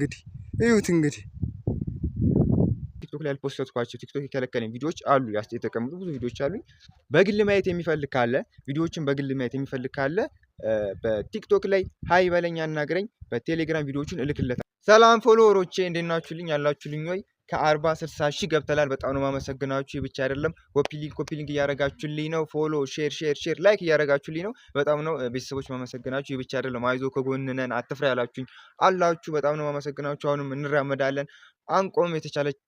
እንግዲህ ቲክቶክ ላይ ያልፖስተትኳቸው ቲክቶክ የከለከለኝ ቪዲዮዎች አሉ። የተቀመጡ ብዙ ቪዲዮዎች አሉኝ። በግል ማየት የሚፈልግ ካለ ቪዲዮዎችን በግል ማየት የሚፈልግ ካለ በቲክቶክ ላይ ሀይ በለኝ አናግረኝ። በቴሌግራም ቪዲዮዎችን እልክለታለሁ። ሰላም ፎሎወሮቼ እንዴት ናችሁልኝ? ያላችሁልኝ ወይ? ከ40-60 ሺህ ገብተናል። በጣም ነው ማመሰግናችሁ። ይህ ብቻ አይደለም፣ ኮፒ ሊንክ እያረጋችሁልኝ ነው። ፎሎ ሼር ላይክ እያረጋችሁልኝ ነው። በጣም ነው ቤተሰቦች ማመሰግናችሁ። ይህ ብቻ አይደለም፣ አይዞ ከጎንነን አትፍራ ያላችሁኝ አላችሁ። በጣም ነው ማመሰግናችሁ። አሁንም እንራመዳለን፣ አንቆም፣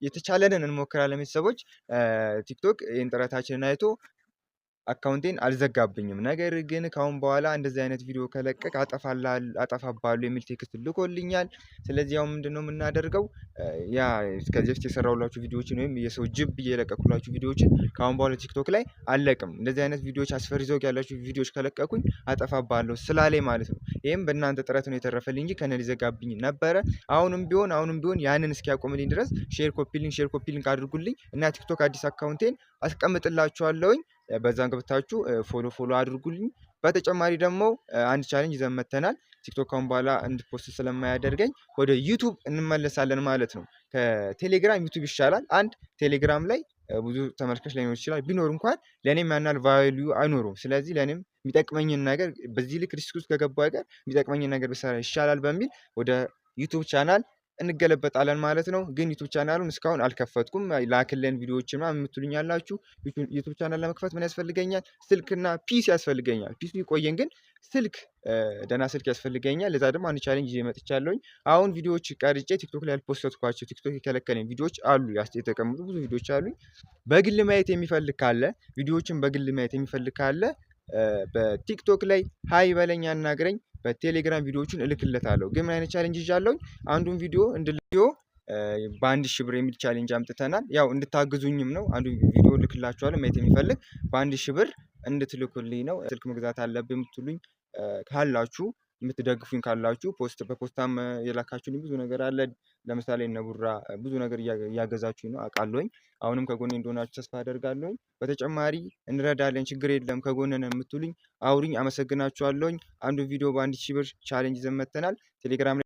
የተቻለንን እንሞክራለን። ቤተሰቦች ቲክቶክ ይህን ጥረታችንን አይቶ አካውንቴን አልዘጋብኝም። ነገር ግን ካሁን በኋላ እንደዚህ አይነት ቪዲዮ ከለቀቅ አጠፋባለሁ የሚል ቴክስት ልኮልኛል። ስለዚህ ያው ምንድነው የምናደርገው? ያ ከዚህ በፊት የሰራሁላችሁ ቪዲዮዎችን ወይም የሰው ጅብ የለቀኩላችሁ ቪዲዮዎችን ካሁን በኋላ ቲክቶክ ላይ አልለቅም። እንደዚህ አይነት ቪዲዮዎች አስፈሪ ዘውግ ያላችሁ ቪዲዮዎች ከለቀኩኝ አጠፋባለሁ ስላለኝ ማለት ነው። ይህም በእናንተ ጥረት ነው የተረፈልኝ እንጂ ከነ ሊዘጋብኝ ነበረ። አሁንም ቢሆን ያንን እስኪያቆምልኝ ድረስ ሼር ኮፒ ሊንክ አድርጉልኝ እና ቲክቶክ አዲስ አካውንቴን አስቀምጥላችኋለሁኝ። በዛን ገብታችሁ ፎሎ አድርጉልኝ። በተጨማሪ ደግሞ አንድ ቻሌንጅ ይዘን መተናል። ቲክቶክ ካሁን በኋላ እንድፖስት ስለማያደርገኝ ወደ ዩቱብ እንመለሳለን ማለት ነው። ከቴሌግራም ዩቱብ ይሻላል። አንድ ቴሌግራም ላይ ብዙ ተመልካች ላይኖር ይችላል። ቢኖር እንኳን ለእኔም ያናል ቫልዩ አይኖሩም። ስለዚህ ለእኔም የሚጠቅመኝን ነገር በዚህ ልክ ሪስክ ውስጥ ከገባሁ አይቀር የሚጠቅመኝን ነገር ብሰራ ይሻላል በሚል ወደ ዩቱብ ቻናል እንገለበጣለን ማለት ነው። ግን ዩቱብ ቻናሉን እስካሁን አልከፈትኩም። ላክልን ቪዲዮዎችን ምናምን የምትሉኝ ያላችሁ ዩቱብ ቻናል ለመክፈት ምን ያስፈልገኛል? ስልክና ፒሲ ያስፈልገኛል። ፒሲ ይቆየን ግን ስልክ ደህና ስልክ ያስፈልገኛል። ለዛ ደግሞ አንድ ቻሌንጅ ይዤ መጥቻለሁኝ። አሁን ቪዲዮዎች ቀርጬ ቲክቶክ ላይ ያልፖስተትኳቸው ቲክቶክ የከለከለኝ ቪዲዮዎች አሉ። የተቀመጡ ብዙ ቪዲዮዎች አሉኝ። በግል ማየት የሚፈልግ ካለ ቪዲዮዎችን በግል ማየት የሚፈልግ ካለ በቲክቶክ ላይ ሀይ በለኝ አናግረኝ። በቴሌግራም ቪዲዮዎችን እልክለታለሁ። ግን ምን አይነት ቻሌንጅ ይዣለሁኝ? አንዱን ቪዲዮ በ1 ሺህ ብር የሚል ቻሌንጅ አምጥተናል። ያው እንድታግዙኝም ነው። አንዱን ቪዲዮ እልክላችኋለሁ። ማየት የሚፈልግ በ1 ሺህ ብር እንድትልኩልኝ ነው። ስልክ መግዛት አለብህ የምትሉኝ ካላችሁ የምትደግፉኝ ካላችሁ በፖስታም የላካችሁልኝ ብዙ ነገር አለ። ለምሳሌ እነ ቡራ ብዙ ነገር እያገዛችሁኝ ነው አውቃለሁኝ። አሁንም ከጎኔ እንደሆናችሁ ተስፋ አደርጋለሁኝ። በተጨማሪ እንረዳለን፣ ችግር የለም ከጎኔ የምትሉኝ አውሪኝ። አመሰግናችኋለሁኝ። አንዱ ቪዲዮ በ1 ሺህ ብር ቻሌንጅ ይዘን መጥተናል። ቴሌግራም